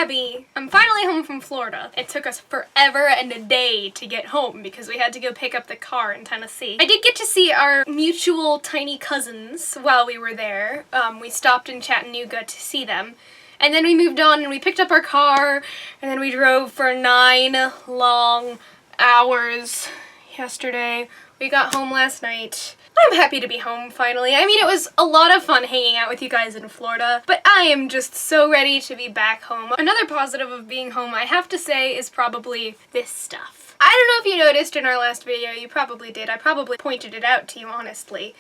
Abbie. I'm finally home from Florida. It took us forever and a day to get home because we had to go pick up the car in Tennessee. I did get to see our mutual tiny cousins while we were there. We stopped in Chattanooga to see them. And then we moved on and we picked up our car and then we drove for 9 long hours yesterday. We got home last night. I'm happy to be home finally. I mean, it was a lot of fun hanging out with you guys in Florida, but I am just so ready to be back home. Another positive of being home, I have to say, is probably this stuff. I don't know if you noticed in our last video, you probably did. I probably pointed it out to you, honestly.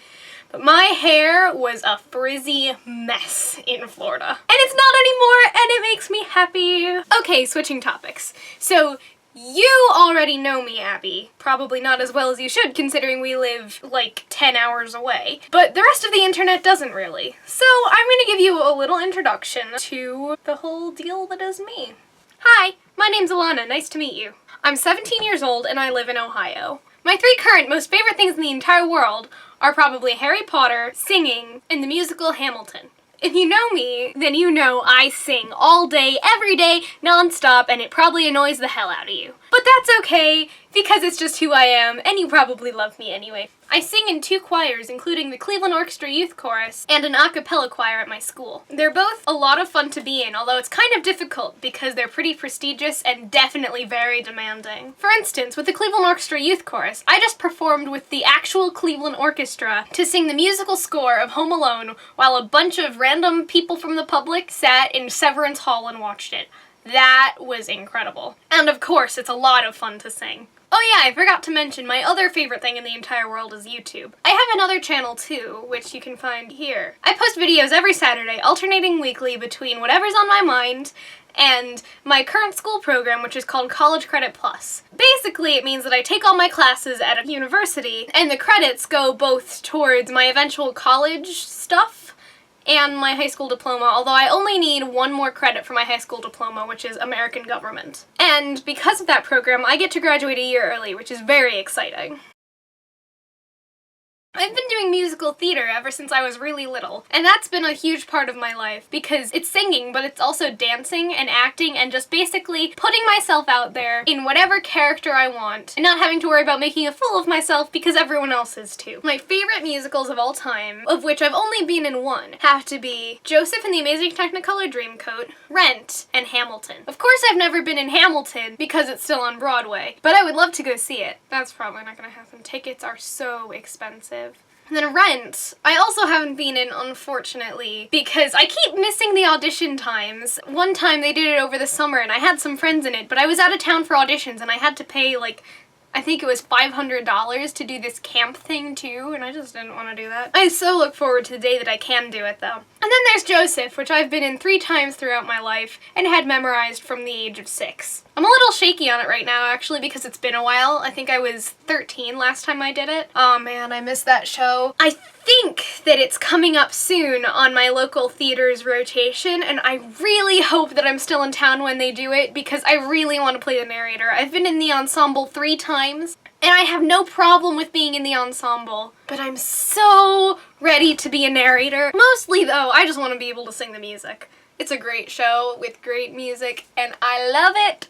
But my hair was a frizzy mess in Florida. And it's not anymore, and it makes me happy. Okay, switching topics. So, you already know me, Abbie. Probably not as well as you should, considering we live, like, 10 hours away. But the rest of the internet doesn't really. So I'm gonna give you a little introduction to the whole deal that is me. Hi, my name's Ilana. Nice to meet you. I'm 17 years old and I live in Ohio. My 3 current most favorite things in the entire world are probably Harry Potter, singing, and the musical Hamilton. If you know me, then you know I sing all day, every day, non-stop, and it probably annoys the hell out of you. But that's okay, because it's just who I am, and you probably love me anyway. I sing in 2 choirs, including the Cleveland Orchestra Youth Chorus and an a cappella choir at my school. They're both a lot of fun to be in, although it's kind of difficult because they're pretty prestigious and definitely very demanding. For instance, with the Cleveland Orchestra Youth Chorus, I just performed with the actual Cleveland Orchestra to sing the musical score of Home Alone while a bunch of random people from the public sat in Severance Hall and watched it. That was incredible. And of course, it's a lot of fun to sing. Oh yeah, I forgot to mention, my other favorite thing in the entire world is YouTube. I have another channel too, which you can find here. I post videos every Saturday, alternating weekly between whatever's on my mind and my current school program, which is called College Credit Plus. Basically, it means that I take all my classes at a university, and the credits go both towards my eventual college stuff and my high school diploma, although I only need 1 more credit for my high school diploma, which is American Government. And because of that program, I get to graduate a year early, which is very exciting. I've been doing musical theater ever since I was really little, and that's been a huge part of my life because it's singing, but it's also dancing and acting and just basically putting myself out there in whatever character I want and not having to worry about making a fool of myself because everyone else is too. My favorite musicals of all time, of which I've only been in 1, have to be Joseph and the Amazing Technicolor Dreamcoat, Rent, and Hamilton. Of course I've never been in Hamilton because it's still on Broadway, but I would love to go see it. That's probably not gonna happen. Tickets are so expensive. And then Rent, I also haven't been in, unfortunately, because I keep missing the audition times. One time they did it over the summer and I had some friends in it, but I was out of town for auditions and I had to pay, like, I think it was $500 to do this camp thing too, and I just didn't want to do that. I so look forward to the day that I can do it, though. And then there's Joseph, which I've been in 3 times throughout my life and had memorized from the age of 6. I'm a little shaky on it right now, actually, because it's been a while. I think I was 13 last time I did it. Oh man, I missed that show. I think that it's coming up soon on my local theater's rotation, and I really hope that I'm still in town when they do it because I really want to play the narrator. I've been in the ensemble 3 times, and I have no problem with being in the ensemble, but I'm so ready to be a narrator. Mostly, though, I just want to be able to sing the music. It's a great show with great music, and I love it.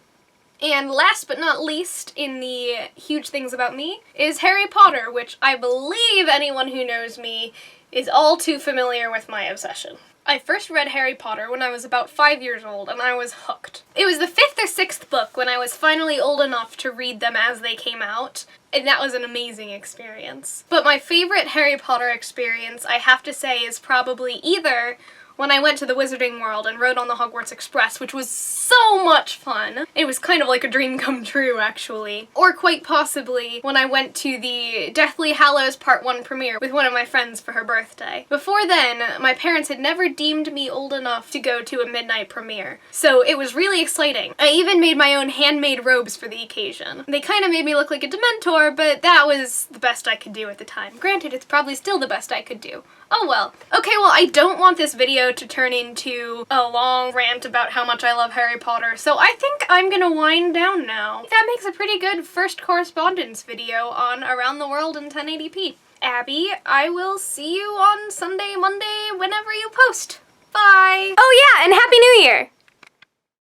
And last but not least in the huge things about me is Harry Potter, which I believe anyone who knows me is all too familiar with my obsession. I first read Harry Potter when I was about 5 years old, and I was hooked. It was the 5th or 6th book when I was finally old enough to read them as they came out, and that was an amazing experience. But my favorite Harry Potter experience, I have to say, is probably either when I went to the Wizarding World and rode on the Hogwarts Express, which was so much fun. It was kind of like a dream come true, actually. Or quite possibly when I went to the Deathly Hallows Part 1 premiere with one of my friends for her birthday. Before then, my parents had never deemed me old enough to go to a midnight premiere, so it was really exciting. I even made my own handmade robes for the occasion. They kind of made me look like a Dementor, but that was the best I could do at the time. Granted, it's probably still the best I could do. Oh well. Okay, well, I don't want this video to turn into a long rant about how much I love Harry Potter, so I think I'm gonna wind down now. That makes a pretty good first correspondence video on Around the World in 1080p. Abbie, I will see you on Sunday, Monday, whenever you post. Bye! Oh yeah, and Happy New Year!